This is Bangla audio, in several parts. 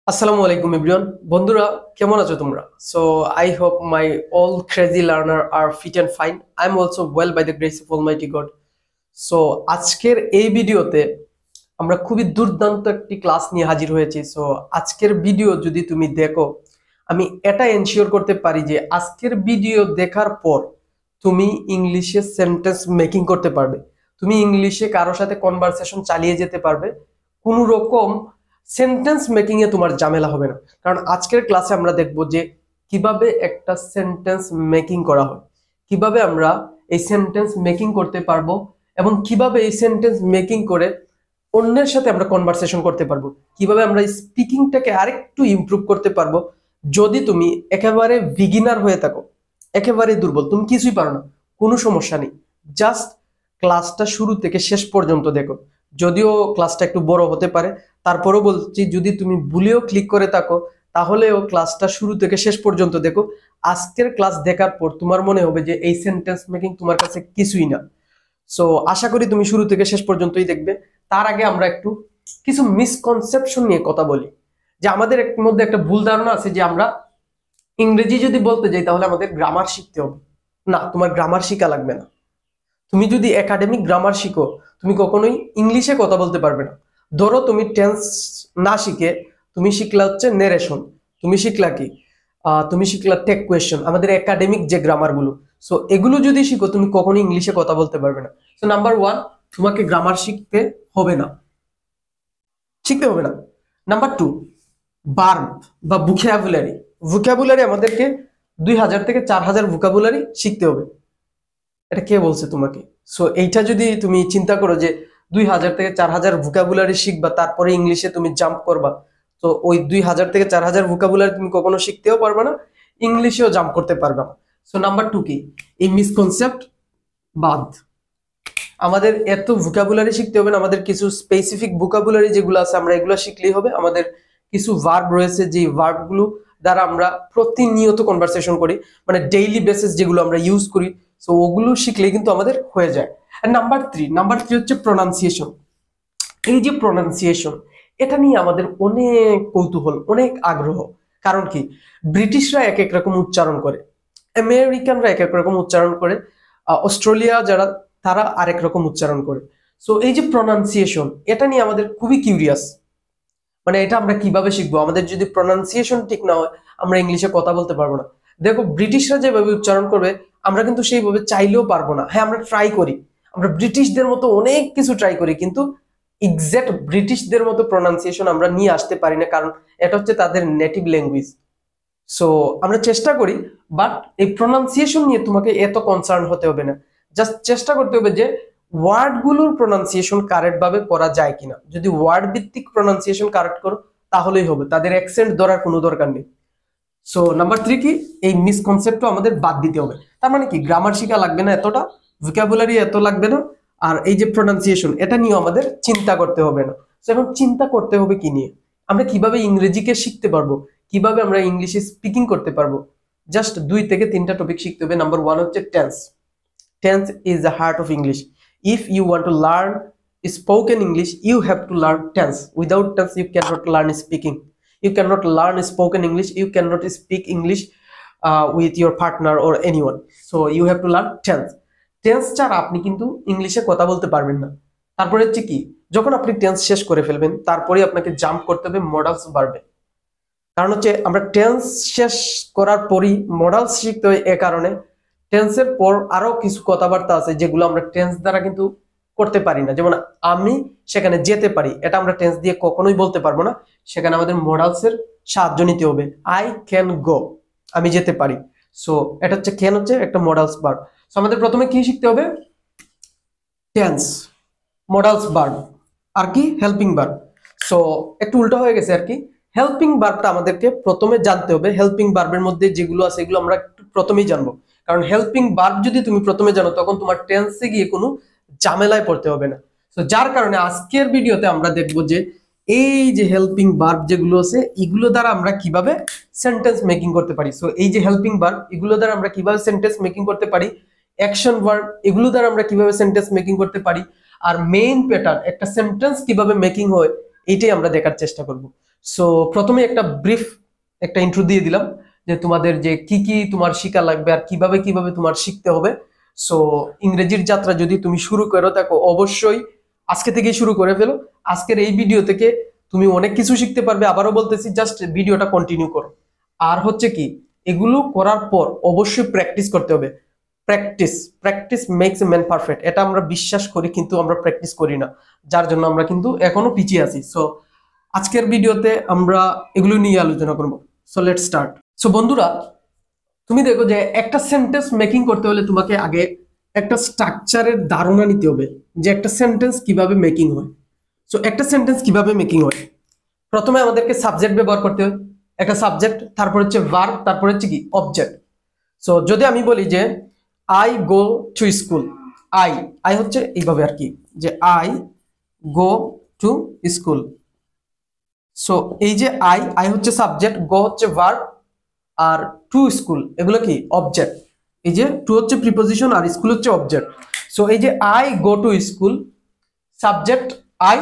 আসসালামু আলাইকুম এভরিওয়ান। বন্ধুরা, কেমন আছো তোমরা? So I hope my all crazy learner are fit and fine. I am also well by the grace of almighty God. So আজকের এই ভিডিওতে আমরা খুবই দুর্দান্ত একটি ক্লাস নিয়ে হাজির হয়েছি। সো আজকের ভিডিও যদি তুমি দেখো, আমি এটা এনশিওর করতে পারি যে আজকের ভিডিও দেখার পর তুমি ইংলিশে সেন্টেন্স মেকিং করতে পারবে। তুমি ইংলিশে কারোর সাথে কনভারসেশন চালিয়ে যেতে পারবে। কোনো রকম সেন্টেন্স মেকিং এ তোমার ঝামেলা হবে না। কারণ আজকের ক্লাসে আমরা দেখব যে কিভাবে একটা সেন্টেন্স মেকিং করা হয়, কিভাবে আমরা এই সেন্টেন্স মেকিং করতে পারবো, এবং কিভাবে এই সেন্টেন্স মেকিং করে অন্যের সাথে আমরা কনভারসেশন করতে পারবো, কিভাবে আমরা স্পিকিংটাকে আরেকটু ইমপ্রুভ করতে পারবো। যদি তুমি একেবারে বিগিনার হয়ে থাকো, একেবারে দুর্বল, তুমি কিছুই পারো না, কোনো সমস্যা নেই। জাস্ট ক্লাসটা শুরু থেকে শেষ পর্যন্ত দেখো। যদিও ক্লাসটা একটু বড় হতে পারে, তারপরও বলছি যদি তুমি ভুলেও ক্লিক করে থাকো তাহলেও ক্লাসটা শুরু থেকে শেষ পর্যন্ত দেখো। আজকের ক্লাস দেখার পর তোমার মনে হবে যে এই সেন্টেন্স মেকিং তোমার কাছে কিছুই না। সো আশা করি তুমি শুরু থেকে শেষ পর্যন্তই দেখবে। তার আগে আমরা একটু কিছু মিসকনসেপশন নিয়ে কথা বলি। যে আমাদের মধ্যে একটা ভুল ধারণা আছে যে আমরা ইংরেজি যদি বলতে যাই তাহলে আমাদের গ্রামার শিখতে হবে। না, তোমার গ্রামার শিখা লাগবে না। তুমি যদি একাডেমিক গ্রামার শিখো, তুমি কখনোই ইংলিশে কথা বলতে পারবে না। ধরো তুমি টেন্স না শিখে তুমি শিখলা হচ্ছে নেরেশন, তুমি শিখলা কি, তুমি শিখলা টেক কোয়েশ্চন, আমাদের একাডেমিক যে গ্রামার গুলো। সো এগুলো যদি শিখো তুমি কখনোই ইংলিশে কথা বলতে পারবে না। সো নাম্বার ওয়ান, তোমাকে গ্রামার শিখতে হবে না, শিখতে হবে না। নাম্বার টু, ভার্ব বা ভোকাবুলারি। ভোকাবুলারি আমাদেরকে 2000 থেকে 4000 ভোকাবুলারি শিখতে হবে। এটা কে বলছে তোমাকে? সো এইটা যদি তুমি চিন্তা করো যে 2000 থেকে 4000 ভোকাবুলারি শিখবা তারপরে ইংলিশে তুমি জাম্প করবা, তো ওই 2000 থেকে 4000 ভোকাবুলারি তুমি কখনো শিখতেও পারবে না, ইংলিশেও জাম্প করতে পারবে না। সো নাম্বার টু কি, এই মিসকনসেপ্ট বাদ। আমাদের এত ভোকাবুলারি শিখতে হবে না, আমাদের কিছু স্পেসিফিক ভোকাবুলারি যেগুলো আছে আমরা এগুলো শিখলেই হবে। আমাদের কিছু ভার্ব রয়েছে, যে ভার্ব গুলো দ্বারা আমরা প্রতিনিয়ত কনভারসেশন করি, মানে ডেইলি বেসিস যেগুলো আমরা ইউজ করি, সো ওগুলো শিখলেই কিন্তু আমাদের হয়ে যায়। আর নাম্বার থ্রি হচ্ছে প্রনাউন্সিয়েশন। এই যে প্রনাউন্সিয়েশন, এটা নিয়ে আমাদের অনেক কৌতূহল, অনেক আগ্রহ। কারণ কি, ব্রিটিশরা এক এক রকম উচ্চারণ করে, আমেরিকানরা এক এক রকম উচ্চারণ করে, অস্ট্রেলিয়া যারা তারা আরেক রকম উচ্চারণ করে। সো এই যে প্রনাউন্সিয়েশন, এটা নিয়ে আমাদের খুবই কিউরিয়াস। মানে এটা আমরা কিভাবে শিখবো? আমাদের যদি প্রনাউন্সিয়েশন ঠিক না হয় আমরা ইংলিশে কথা বলতে পারবো না। দেখো, ব্রিটিশরা যেভাবে উচ্চারণ করবে আমরা কিন্তু সেইভাবে চাইলেও পারবো না। হ্যাঁ, আমরা ট্রাই করি, আমরা ব্রিটিশদের মতো অনেক কিছু ট্রাই করি, কিন্তু এক্সাক্ট ব্রিটিশদের মতো প্রনাউন্সিয়েশন আমরা নিয়ে আসতে পারি না, কারণ এটা হচ্ছে তাদের নেটিভ ল্যাঙ্গুয়েজ। সো আমরা চেষ্টা করি, বাট এই প্রনাউন্সিয়েশন নিয়ে তোমাকে এত কনসার্ন হতে হবে না। জাস্ট চেষ্টা করতে হবে যে ওয়ার্ড গুলোর প্রনাউন্সিয়েশন কারেক্ট ভাবে করা যায় কিনা। যদি ওয়ার্ড ভিত্তিক প্রনাউন্সিয়েশন কারেক্ট করো তাহলেই হবে, তাদের অ্যাকসেন্ট ধরার কোনো দরকার নেই। সো নাম্বার থ্রি কি, এই মিসকনসেপ্টও আমাদের বাদ দিতে হবে। তার মানে কি, গ্রামার শিখা লাগবে না এতটা, ভোকাবুলারি এত লাগবে না, আর এই যে প্রনাউন্সিয়েশন এটা নিয়ে আমাদের চিন্তা করতে হবে না। তো এখন চিন্তা করতে হবে কি নিয়ে, আমরা কিভাবে ইংরেজিকে শিখতে পারবো, কিভাবে আমরা ইংলিশে স্পিকিং করতে পারবো। জাস্ট 2 থেকে 3টা টপিক শিখতে হবে। নাম্বার ওয়ান হচ্ছে tense. Tense is the heart of English. If you want to learn spoken English, you have to learn tense. Without tense, you cannot learn speaking. You cannot learn spoken English. You cannot speak English with your partner or anyone. So you have to learn tense. Tense ছাড়া আপনি কিন্তু ইংলিশে কথা বলতে পারবেন না। তারপরে হচ্ছে কি, যখন আপনি টেন্স শেষ করে ফেলবেন তারপরে আপনাকে জাম্প করতে হবে মডালস ভার্বে। কারণ হচ্ছে আমরা টেন্স শেষ করার পরই মডালস শিখতে হয়। এ কারণে টেন্সের পর আরো কিছু কথাবার্তা আছে যেগুলো আমরা টেন্স দ্বারা কিন্তু করতে পারি না। যেমন আমি সেখানে যেতে পারি, এটা আমরা টেন্স দিয়ে কখনোই বলতে পারবো না, সেখানে আমাদের মডালসের সাহায্য নিতে হবে। আই ক্যান গো, আমি যেতে পারি। সো এটা হচ্ছে ক্যান, হচ্ছে একটা মডালস ভার্ব। সো আমাদের প্রথমে কি শিখতে হবে? টেন্স, মডালস ভার্ব, আর কি হেল্পিং ভার্ব। সো একটু উল্টা হয়ে গেছে আর কি। হেল্পিং ভার্বটা আমাদেরকে প্রথমে জানতে হবে। হেল্পিং ভার্বের মধ্যে যেগুলো আছে এগুলো আমরা একটু প্রথমেই জানবো, কারণ হেল্পিং ভার্ব যদি তুমি প্রথমে জানো তখন তোমার টেন্সে গিয়ে কোনো ঝামেলায় পড়তে হবে না। তো যার কারণে আজকের ভিডিওতে আমরা দেখবো যে এই যে হেল্পিং ভার্ব যেগুলো আছে এগুলো দ্বারা আমরা কিভাবে সেন্টেন্স মেকিং করতে পারি। সো এই যে হেল্পিং ভার্ব, এগুলো দ্বারা আমরা কিভাবে সেন্টেন্স মেকিং করতে পারি। অ্যাকশন ভার্ব, এগুলো দ্বারা আমরা কিভাবে সেন্টেন্স মেকিং করতে পারি। আর মেইন প্যাটার্ন, একটা সেন্টেন্স কিভাবে মেকিং হয়, এইটাই আমরা দেখার চেষ্টা করব। সো প্রথমে একটা ব্রিফ একটা ইন্ট্রো দিয়ে দিলাম যে তোমাদের যে কি কি তোমার শিখা লাগবে আর কিভাবে কিভাবে তোমার শিখতে হবে। সো ইংরেজির যাত্রা যদি তুমি শুরু করো দেখো অবশ্যই আজকে থেকে শুরু করে ফেলো। আজকের এই ভিডিও থেকে তুমি অনেক কিছু শিখতে পারবে। আবারও বলতেছি, জাস্ট ভিডিওটা কন্টিনিউ করো। আর হচ্ছে কি, এগুলো করার পর অবশ্যই প্র্যাকটিস করতে হবে। Practice practice makes a man perfect, এটা আমরা বিশ্বাস করি, কিন্তু আমরা প্র্যাকটিস করি না, যার জন্য আমরা কিন্তু এখনো পিছিয়ে আছি। সো আজকের ভিডিওতে আমরা এগুলো নিয়ে আলোচনা করব। So let's start. সো বন্ধুরা, তুমি দেখো যে একটা সেন্টেন্স মেকিং করতে হলে তোমাকে আগে একটা স্ট্রাকচারের ধারণা নিতে হবে যে একটা সেন্টেন্স কিভাবে মেকিং হয়। সো একটা সেন্টেন্স কিভাবে মেকিং হয়, প্রথমে আমাদেরকে সাবজেক্ট ব্যবহার করতে হয়, একটা সাবজেক্ট, তারপর হচ্ছে ভার্ব, তারপর হচ্ছে কি অবজেক্ট। সো যদি আমি বলি যে I go to school, I I হচ্ছে এইভাবে আর কি, যে I go to school. So এই যে আই আই হচ্ছে সাবজেক্ট, গো হচ্ছে ভার্ব, আর টু স্কুল এগুলো কি অবজেক্ট। এই যে টু হচ্ছে প্রিপোজিশন আর স্কুল হচ্ছে অবজেক্ট। সো এই যে I go to school, subject I,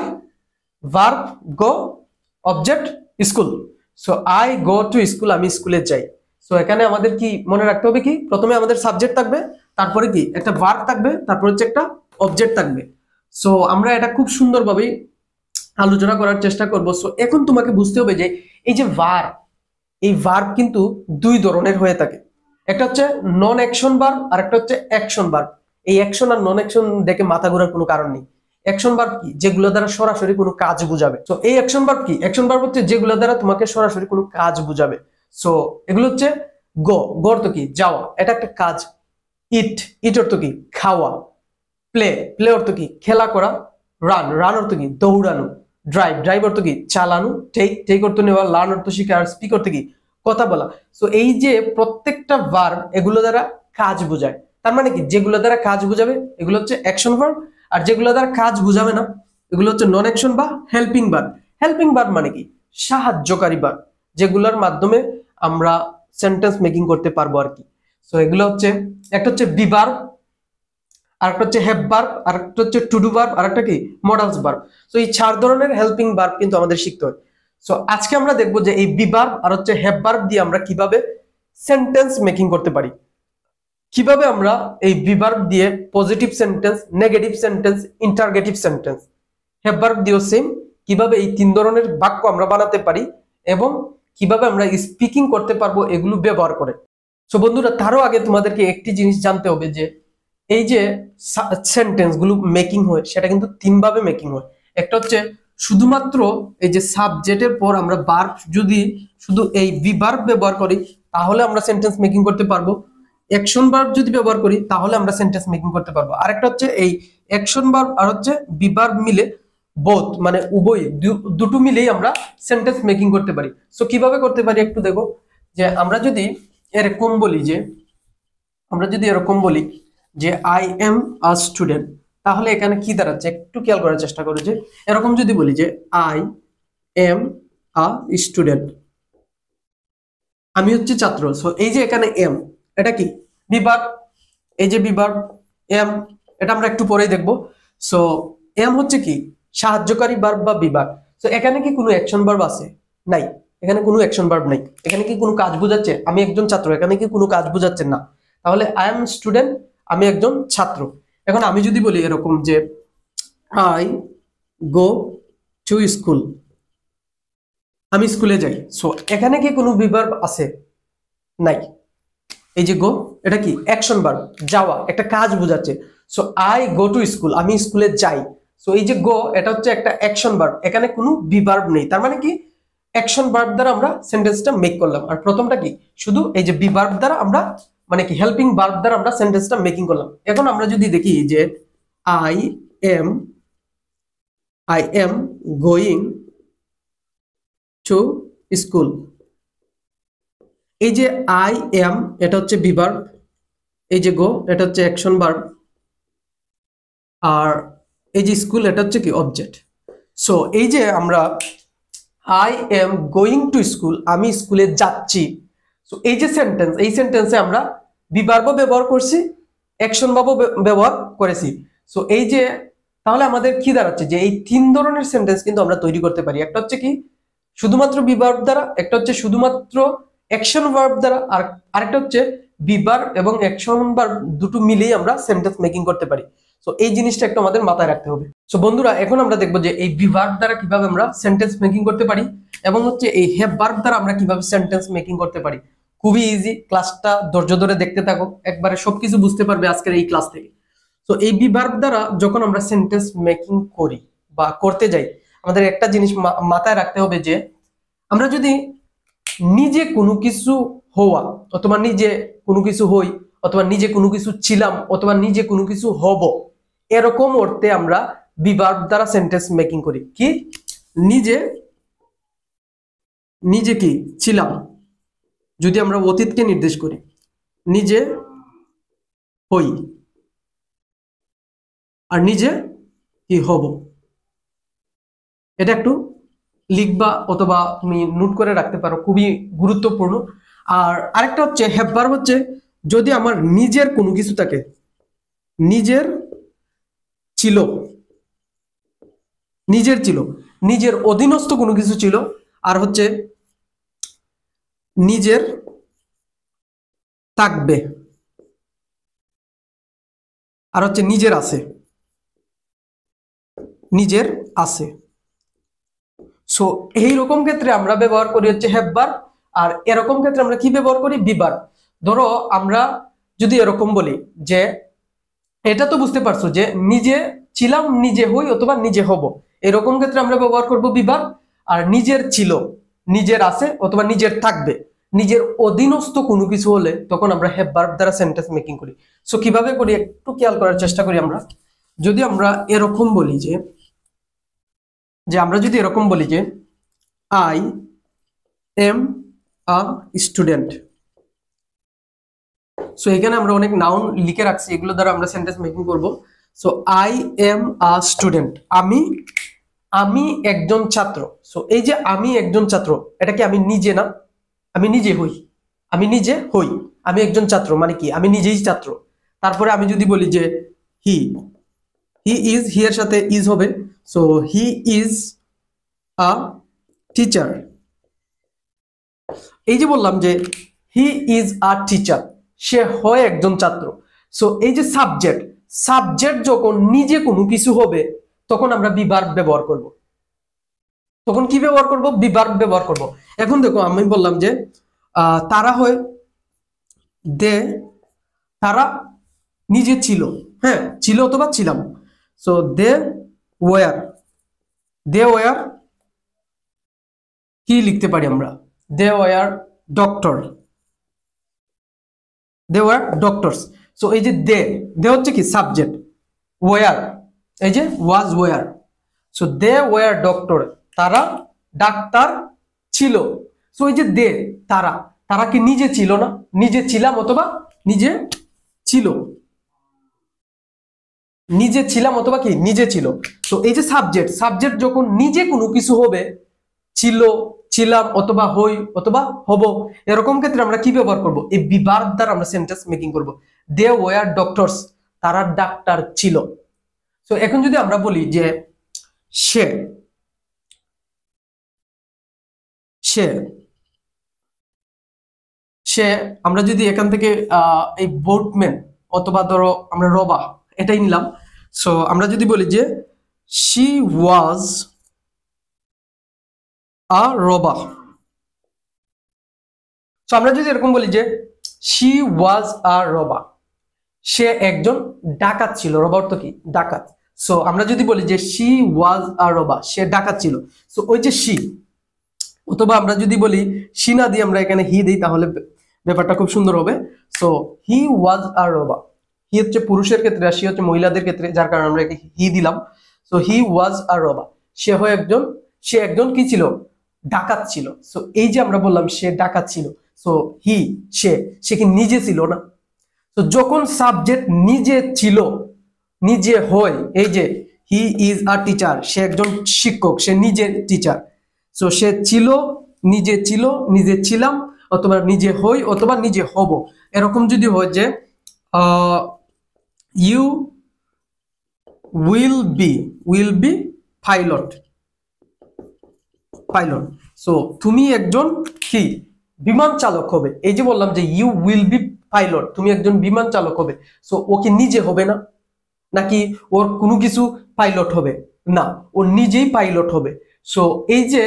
verb go, object school. So I go to school, আমি স্কুলে যাই। সো এখানে আমাদের কি মনে রাখতে হবে, কি প্রথমে আমাদের সাবজেক্ট থাকবে, তারপরে কি একটা ভার্ব থাকবে, তারপর হচ্ছে একটা অবজেক্ট থাকবে। সো আমরা এটা খুব সুন্দরভাবে আলোচনা করার চেষ্টা করব। সো এখন তোমাকে বুঝতে হবে যে এই যে ভার্ব, এই ভার্ব কিন্তু দুই ধরনের হয়ে থাকে। একটা হচ্ছে নন অ্যাকশন ভার্ব আর একটা হচ্ছে অ্যাকশন ভার্ব। এই অ্যাকশন আর নন অ্যাকশন দেখে মাথা ঘোরার কোনো কারণ নেই। অ্যাকশন ভার্ব কি, যেগুলো দ্বারা সরাসরি কোনো কাজ বুঝাবে। তো এই অ্যাকশন ভার্ব কি, অ্যাকশন ভার্ব হচ্ছে যেগুলো দ্বারা তোমাকে সরাসরি কোনো কাজ বুঝাবে। সো এগুলো হচ্ছে গো, গো অর্থ কি যাওয়া, এটা একটা কাজ। ইট, ইট অর্থ কি খাওয়া। প্লে, প্লে অর্থ কি খেলা করা। রান, রান অর্থ কি দৌড়ানো। ড্রাইভ, ড্রাইভ অর্থ কি চালানো। টেক, টেক অর্থ নেওয়া। লার্ন অর্থ শিখা। আর স্পিক অর্থ কি কথা বলা। সো এই যে প্রত্যেকটা ভার্ব এগুলো দ্বারা কাজ বোঝায়। তার মানে কি, যেগুলো দ্বারা কাজ বোঝাবে এগুলো হচ্ছে অ্যাকশন ভার্ব, আর যেগুলো দ্বারা কাজ বোঝাবে না এগুলো হচ্ছে নন অ্যাকশন বা হেল্পিং ভার্ব। হেল্পিং ভার্ব মানে কি সাহায্যকারী ভার্ব, যেগুলোর মাধ্যমে আমরা সেন্টেন্স মেকিং করতে পারবো আর কি। সো এগুলো হচ্ছে, একটা হচ্ছে বি ভার্ব, আরেকটা হচ্ছে হ্যাভ ভার্ব, আরেকটা হচ্ছে টু ডু ভার্ব, আরেকটা কি মডালস ভার্ব। সো এই চার ধরনের হেল্পিং ভার্ব কিন্তু আমাদের শিখতে হয়। সো আজকে আমরা দেখবো যে এই বি ভার্ব আর হচ্ছে হ্যাভ ভার্ব দিয়ে আমরা কিভাবে সেন্টেন্স মেকিং করতে পারি, কিভাবে আমরা এই বি ভার্ব দিয়ে positive sentence, negative sentence, interrogative sentence, have verb দিয়েও সেম, কিভাবে এই তিন ধরনের বাক্য আমরা বানাতে পারি এবং কিভাবে আমরা স্পিকিং করতে পারবো এগুলো ব্যবহার করে। সো বন্ধুরা, তারও আগে তোমাদেরকে একটি জিনিস জানতে হবে যে এই যে সেন্টেন্স গুলো মেকিং হয় সেটা কিন্তু তিন ভাবে মেকিং হয়। একটা হচ্ছে শুধুমাত্র এই যে সাবজেক্টের পর আমরা ভার্ব যদি শুধু এই বি ভার্ব ব্যবহার করি তাহলে আমরা সেন্টেন্স মেকিং করতে পারবো। অ্যাকশন ভার্ব যদি ব্যবহার করি তাহলে আমরা সেন্টেন্স মেকিং করতে পারবো। আরেকটা হচ্ছে এই অ্যাকশন ভার্ব আর হচ্ছে বি ভার্ব মিলে বোথ, মানে উভয় দুটো মিলেই আমরা সেন্টেন্স মেকিং করতে পারি। সো কিভাবে করতে পারি একটু দেখো, যে আমরা যদি এরকম বলি যে, আমরা যদি এরকম বলি যে আই এম আ স্টুডেন্ট, তাহলে এখানে কি দাঁড়াচ্ছে একটু খেয়াল করার চেষ্টা করো। যে এরকম যদি বলি যে আই এম আ স্টুডেন্ট, আমি হচ্ছে ছাত্র। সো এই যে এখানে এম, এটা কি বিভাগ, এই যে বিভাগ এম, এটা আমরা একটু পরেই দেখবো। সো এম হচ্ছে কি সাহায্যকারী ভার্ব বা বিভাগ। সো এখানে কি কোনো অ্যাকশন ভার্ব আছে? নাই, এখানে কোনো অ্যাকশন ভার্ব নাই। এখানে কি কোনো কাজ বোঝাচ্ছে আমি একজন ছাত্র? এখানে কি কোনো কাজ বোঝাচ্ছে না। তাহলে আই এম স্টুডেন্ট, আমি একজন ছাত্র। এখন আমি যদি বলি এরকম যে আই গো টু স্কুল, আমি স্কুলে যাই। সো এখানে কি কোনো বিভার্ব আছে? নাই। এই যে গো, এটা কি অ্যাকশন ভার্ব, যাওয়া, একটা কাজ বোঝাচ্ছে। So I go to school, আমি স্কুলে যাই। সো এই যে গো, এটা হচ্ছে একটা অ্যাকশন ভার্ব, এখানে কোনো বিভার্ব নেই। তার মানে কি অ্যাকশন ভার্ব দ্বারা আমরা সেন্টেন্সটা মেক করলাম। আর প্রথমটা কি শুধু এই যে বিভার্ব দ্বারা আমরা, মানে কি হেল্পিং ভার্ব দ্বারা আমরা সেন্টেন্সটা মেকিং করলাম। এখন আমরা যদি দেখি যে I am going to school, এই যে আই এম এটা হচ্ছে বিভার্ব, এই যে গো এটা হচ্ছে অ্যাকশন ভার্ব, আর এই যে স্কুল এটা হচ্ছে কি অবজেক্ট। সো এই যে আমরা I am going to school, আমি স্কুলে যাচ্ছি। সো এই যে সেন্টেন্স, এই সেন্টেন্সে আমরা বিভার্বও ব্যবহার করছি, অ্যাকশন ভার্বও ব্যবহার করেছি। সো এই যে তাহলে আমাদের কি দাঁড়াচ্ছে যে এই তিন ধরনের সেন্টেন্স কিন্তু আমরা তৈরি করতে পারি। একটা হচ্ছে কি শুধুমাত্র বি ভার্ব দ্বারা, একটা হচ্ছে শুধুমাত্র অ্যাকশন ভার্ব দ্বারা, আর আরেকটা হচ্ছে বি ভার্ব এবং অ্যাকশন ভার্ব দুটো মিলেই আমরা সেন্টেন্স মেকিং করতে পারি। সো এই জিনিসটা একটু আমাদের মাথায় রাখতে হবে। সো বন্ধুরা, এখন আমরা দেখবো যে এই বি ভার্ব দ্বারা কিভাবে আমরা সেন্টেন্স মেকিং করতে পারি এবং হচ্ছে এই হ্যাভ ভার্ব দ্বারা আমরা কিভাবে সেন্টেন্স মেকিং করতে পারি। খুবই ইজি, ক্লাসটা ধৈর্য ধরে দেখতে থাকো, একবারে সবকিছু বুঝতে পারবে আজকের এই ক্লাস থেকে। তো এই বি ভার্ব দ্বারা যখন আমরা সেন্টেন্স মেকিং করি বা করতে যাই, আমাদের একটা জিনিস মাথায় রাখতে হবে যে আমরা যদি নিজে কোনো কিছু হওয়া অথবা নিজে কোনো কিছু হই অথবা নিজে কোনো কিছু ছিলাম অথবা নিজে কোনো কিছু হব, এরকম অর্থে আমরা বি ভার্ব দ্বারা সেন্টেন্স মেকিং করি। কি নিজে, নিজে কি ছিলাম, যদি আমরা অতীতকে নির্দেশ করি, নিজে হই আর নিজে কি হব, এটা একটু লিখবা অথবা তুমি নোট করে রাখতে পারো, খুবই গুরুত্বপূর্ণ। আর আরেকটা হচ্ছে হ্যাভ ভার্ব হচ্ছে যদি আমার নিজের কোনো কিছু থাকে, নিজের ছিল, নিজের ছিল, নিজের অধীনস্থ কোনো কিছু ছিল, আর হচ্ছে নিজের থাকবে, আর হচ্ছে নিজের আছে, নিজের আছে। সো এইরকম ক্ষেত্রে আমরা ব্যবহার করি হচ্ছে হ্যাভ ভার্ব, আর এরকম ক্ষেত্রে আমরা কি ব্যবহার করি বি ভার্ব। ধরো আমরা যদি এরকম বলি যে, এটা তো বুঝতে পারছো যে নিজে ছিলাম, নিজে হই অথবা নিজে হব, এরকম ক্ষেত্রে আমরা ব্যবহার করব বি ভার্ব। আর নিজের ছিল, নিজের আছে অথবা নিজের থাকবে, নিজের অধীনস্থ কোনো কিছু হলে তখন আমরা হ্যাভ ভার্ব দ্বারা সেন্টেন্স মেকিং করি। সো কিভাবে করি একটু খেয়াল করার চেষ্টা করি। আমরা যদি আমরা এরকম বলি যে, আমরা যদি এরকম বলি যে I am a student, so এখানে আমরা অনেক নাউন লিখে রাখছি, এগুলো দ্বারা আমরা সেন্টেন্স মেকিং করব। So I am a student, আমি একজন ছাত্র। সো এই যে আমি একজন ছাত্র, এটা কি আমি নিজে না, আমি নিজে হই, আমি নিজে হই, আমি একজন ছাত্র মানে কি আমি নিজেই ছাত্র। তারপরে আমি যদি বলি যে হি, ইজ, হি এর সাথে ইজ হবে, so he is a teacher. এই যে বললাম যে হি ইজ আ টিচার, সে হয় একজন ছাত্র। সো এই যে সাবজেক্ট, সাবজেক্ট যখন নিজে কোনো কিছু হবে তখন আমরা বি ভার্ব ব্যবহার করব। তখন কি ব্যবহার করব? বি ভার্ব ব্যবহার করব। এখন দেখো আমি বললাম যে তারা হয়, দে, তারা নিজে ছিল, হ্যাঁ ছিল অথবা ছিলাম। So they were, they were কি লিখতে পারি আমরা, they were doctor, they were doctors. So এই যে দে হচ্ছে কি সাবজেক্ট, ওয়ার এই যে was were, so they were doctor, তারা ডাক্তার ছিল। সো এই যে তারা, তারা কি নিজে ছিল না, নিজে ছিলাম অথবা নিজে ছিল, নিজে ছিলাম অথবা কি নিজে ছিল। তো এই যে সাবজেক্ট, সাবজেক্ট যখন নিজে কোনো কিছু হবে, ছিল, ছিলাম অথবা হই অথবা হব, এরকম ক্ষেত্রে আমরা কি ব্যবহার করব? এই বি ভার্ব দ্বারা আমরা সেন্টেন্স মেকিং করব। দে ওয়ার ডক্টরস, তারা ডাক্তার ছিল। তো এখন যদি আমরা বলি যে সে, সে, সে, আমরা যদি এখান থেকে এই বোটম্যান অথবা ধরো আমরা রবা এটাই নিলাম। সো আমরা যদি বলি যে শি ওয়াজ আ রবা, সো আমরা যদি এরকম বলি যে শি ওয়াজ আ রবা, সে একজন ডাকাত ছিল। রবা অর্থ কি? ডাকাত। সো আমরা যদি বলি যে শি ওয়াজ আ রবা, সে ডাকাত ছিল। সো ওই যে শি, অথবা আমরা যদি বলি শি না দিয়ে আমরা এখানে হি দিই তাহলে ব্যাপারটা খুব সুন্দর হবে। সো হি ওয়াজ আ রবা, হি হচ্ছে পুরুষের ক্ষেত্রে আর শি হচ্ছে মহিলাদের ক্ষেত্রে, যার কারণে আমরা হি দিলাম। সো হি ওয়াজ আ রবা, সে হয় একজন, সে একজন কি ছিল? ডাকাত ছিল। সো এই যে আমরা বললাম সে ডাকাত ছিল, সো হি, সে কি নিজে ছিল না? তো যখন সাবজেক্ট নিজে ছিল, নিজে হয়, এই যে হি ইজ আ টিচার, সে একজন শিক্ষক, সে নিজে টিচার। সো সে ছিল, নিজে ছিল, নিজে ছিলাম অথবা নিজে হই অথবা নিজে হব। এরকম যদি হয় যে you will be, pilot, pilot. So তুমি একজন কি বিমান চালক হবে। এই যে বললাম যে ইউ উইল বি পাইলট, তুমি একজন বিমান চালক হবে। সো ও কি নিজে হবে না, নাকি ওর কোনো কিছু পাইলট হবে না, ও নিজেই পাইলট হবে। সো এই যে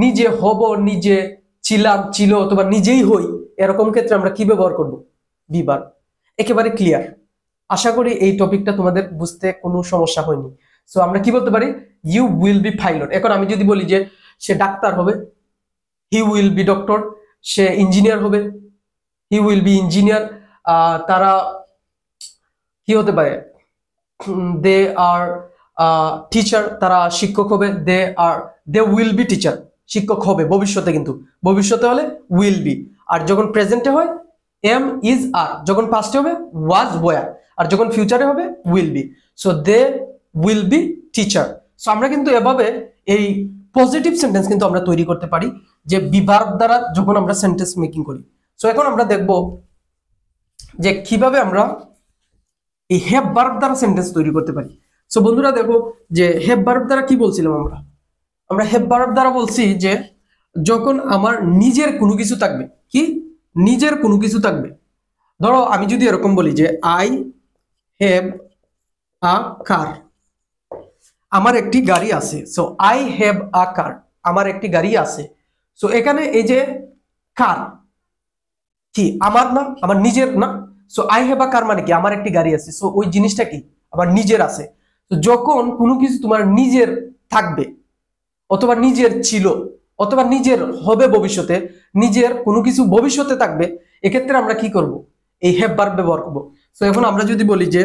নিজে হব, নিজে ছিলাম, ছিল, অথবা নিজেই হই, এরকম ক্ষেত্রে আমরা কি ব্যবহার করব? Be verb. একেবারে ক্লিয়ার। আশা করি এই টপিকটা তোমাদের বুঝতে কোনো সমস্যা হয়নি। সো আমরা কি বলতে পারি? You will be pilot. এখন আমি যদি বলি যে সে ডাক্তার হবে, হি উইল বি ডক্টর। সে ইঞ্জিনিয়ার হবে, হি উইল বি ইঞ্জিনিয়ার। তারা কি হতে পারে? দে আর টিচার, তারা শিক্ষক হবে। দে উইল বি টিচার, শিক্ষক হবে ভবিষ্যতে, কিন্তু ভবিষ্যতে হলে উইল বি। আর যখন প্রেজেন্টে হয় এম ইজ আর, যখন পাস্টে হবে ওয়াজ ওয়্যার, আর যখন ফিউচারে হবে will be. So they will be teacher. So আমরা কিন্তু এভাবে এই পজিটিভ সেন্টেন্স কিন্তু আমরা তৈরি করতে পারি, যে বিভার্ব দ্বারা যখন আমরা সেন্টেন্স মেকিং করি। সো এখন আমরা দেখব যে কিভাবে আমরা এই হ্যাভ ভার্ব দ্বারা সেন্টেন্স তৈরি করতে পারি। সো বন্ধুরা দেখো, যে হ্যাভ ভার্ব দ্বারা কি বলছিলাম আমরা? আমরা হ্যাভ ভার্ব দ্বারা বলছি যে যখন আমার নিজের কোনো কিছু থাকবে। কি? নিজের কোনো কিছু থাকবে। ধরো আমি যদি এরকম বলি যে আই হ্যাভ আ কার, আমার একটি গাড়ি আছে। সো আই হ্যাভ আ কার, আমার একটি গাড়ি আছে। সো এখানে এই যে কার, কি আমার না, আমার নিজের না। সো আই হ্যাভ আ কার মানে কি? আমার একটি গাড়ি আছে। সো ওই জিনিসটা কি? আমার নিজের আছে। তো যখন কোনো কিছু তোমার নিজের থাকবে, অথবা নিজের ছিল, অথবা নিজের হবে ভবিষ্যতে, নিজের কোনো কিছু ভবিষ্যতে থাকবে, এক্ষেত্রে আমরা কি করব? এই হ্যাভ ভার্ব ব্যবহার করব। সো এখন আমরা যদি বলি যে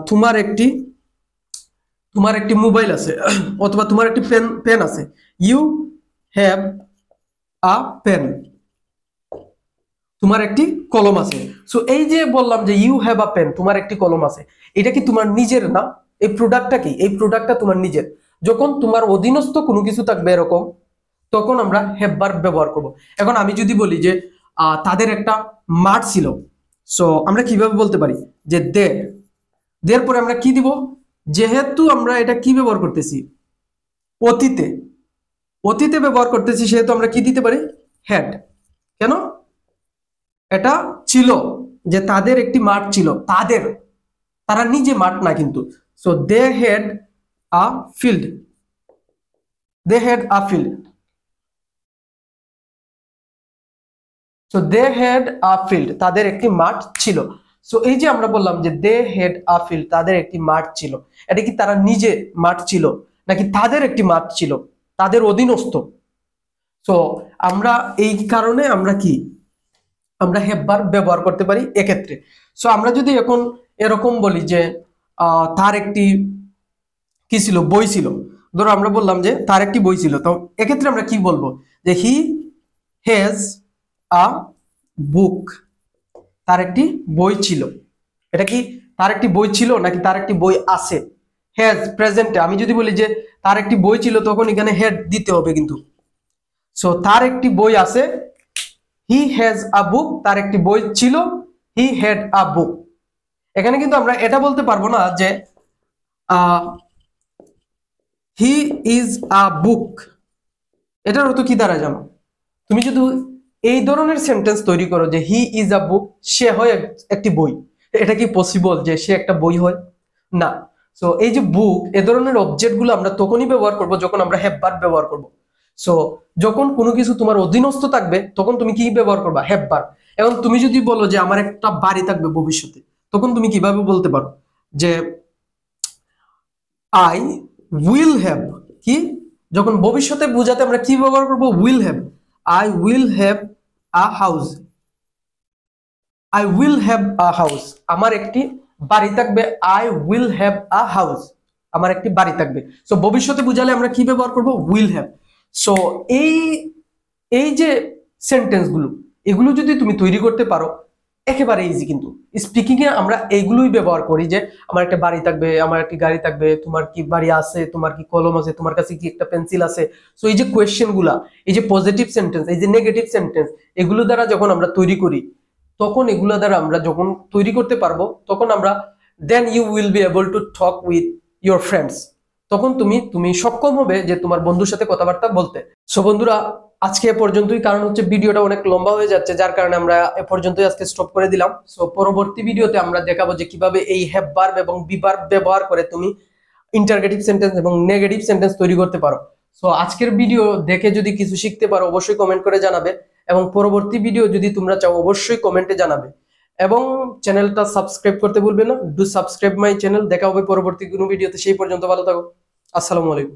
তোমার একটি মোবাইল আছে, অথবা তোমার একটি পেন আছে, ইউ হ্যাভ আ পেন, তোমার একটি কলম আছে। সো এই যে বললাম যে ইউ হ্যাভ আ পেন, তোমার একটি কলম আছে, এটা কি তোমার নিজের না? এই প্রোডাক্টটা কি? এই প্রোডাক্টটা তোমার নিজের। যখন তোমার অধীনস্থ কোনো কিছু থাকবে এরকম, তখন আমরা হ্যাভ ভার্ব ব্যবহার করব। এখন আমি যদি বলি যে তাদের একটা মাঠ ছিল, সো আমরা কিভাবে বলতে পারি যে দের পরে আমরা কি দিব? যেহেতু আমরা এটা কি ব্যবহার করতেছি? অতীতে, অতীতে ব্যবহার করতেছি, সেহেতু আমরা কি দিতে পারি? হ্যাড। কেন? এটা ছিল, যে তাদের একটি মাঠ ছিল, তাদের, তারা নিজে মাঠ না কিন্তু। So they had a field, they had a field. So they had a field, তাদের একটি মাঠ ছিল। সো এই যে আমরা বললাম যে দে হ্যাড আ ফিল্ড, তাদের একটি মাঠ ছিল, এটা কি তারা নিজে মাঠ ছিল, নাকি তাদের একটি মাঠ ছিল, তাদের অধীনস্থ? সো আমরা এই কারণে আমরা কি, আমরা হ্যাভ ভার্ব ব্যবহার করতে পারি এক্ষেত্রে। সো আমরা যদি এখন এরকম বলি যে তার একটি কি ছিল? বই ছিল। ধরো আমরা বললাম যে তার একটি বই ছিল, তো এক্ষেত্রে আমরা কি বলবো? যে হি হ্যাজ আ বুক, তার একটি বই ছিল। এটা কি তার একটি বই ছিল, নাকি তার একটি বই আছে? হ্যাজ প্রেজেন্টে আমি যদি বলি যে তার একটি বই ছিল, তখন এখানে হ্যাড দিতে হবে কিন্তু। সো তার একটি বই আছে, হি হ্যাজ আ বুক, তার একটি বই ছিল, হি হ্যাড আ বুক। এখানে কিন্তু আমরা এটা বলতে পারবো না যে হি ইজ আ বুক। এটার অর্থ কি দাঁড়ায় জানো? তুমি যদি এই ধরনের সেন্টেন্স তৈরি করো যে হি ইজ আ বুক, সে হয় একটি বই, এটা কি পসিবল যে সে একটা বই হয়? না। সো এই যে বুক, এ ধরনের অবজেক্ট গুলো আমরা তখনই ব্যবহার করব যখন আমরা হ্যাভ ভার্ব ব্যবহার করব। সো যখন কোনো কিছু তোমার অধীনস্থ থাকবে, তখন তুমি কি ব্যবহার করবা? Have verb. এখন তুমি যদি বলো যে আমার একটা বাড়ি থাকবে ভবিষ্যতে, তখন তুমি কিভাবে বলতে পারো যে আই উইল হ্যাভ, কি যখন ভবিষ্যতে বোঝাতে আমরা কি ব্যবহার করব? Will have. I will have a house, I will have a house, আমার একটি বাড়ি থাকবে। I will have a house, আমার একটি বাড়ি থাকবে। সো ভবিষ্যতে বুঝালে আমরা কি ব্যবহার করব? Will have. সো এই এই যে সেন্টেন্স গুলো, এগুলো যদি তুমি তৈরি করতে পারো, একেবারে ইজি। কিন্তু স্পিকিং এ আমরা এইগুলোই ব্যবহার করি যে আমার একটা বাড়ি থাকবে, আমার একটি গাড়ি থাকবে, তোমার কি বাড়ি আছে, তোমার কি কলম আছে, তোমার কাছে কি একটা পেন্সিল আছে। সো এই যে কোয়েশ্চেন গুলা, এই যে পজিটিভ সেন্টেন্স, এই যে নেগেটিভ সেন্টেন্স, এগুলো দ্বারা যখন আমরা তৈরি করি, তখন এগুলো দ্বারা আমরা যখন তৈরি করতে পারবো, তখন আমরা then you will be able to talk with your friends. তখন তুমি সক্ষম হবে যে তোমার বন্ধুর সাথে কথাবার্তা বলতে। সো বন্ধুরা, আজকে এ পর্যন্তই, কারণ হচ্ছে ভিডিওটা অনেক লম্বা হয়ে যাচ্ছে, যার কারণে আমরা এ পর্যন্তই আজকে স্টপ করে দিলাম। সো পরবর্তী ভিডিওতে আমরা দেখাবো যে কিভাবে এই হ্যাভ ভার্ব এবং বি ভার্ব ব্যবহার করে তুমি ইন্টারগেটিভ সেন্টেন্স এবং নেগেটিভ সেন্টেন্স তৈরি করতে পারো। সো আজকের ভিডিও দেখে যদি কিছু শিখতে পারো অবশ্যই কমেন্ট করে জানাবে, এবং পরবর্তী ভিডিও যদি তোমরা চাও অবশ্যই কমেন্টে জানাবে, এবং চ্যানেলটা সাবস্ক্রাইব করতে ভুলবে না। Do subscribe my channel. দেখা হবে পরবর্তী কোনো ভিডিওতে, সেই পর্যন্ত ভালো থাকো। আসসালামু আলাইকুম।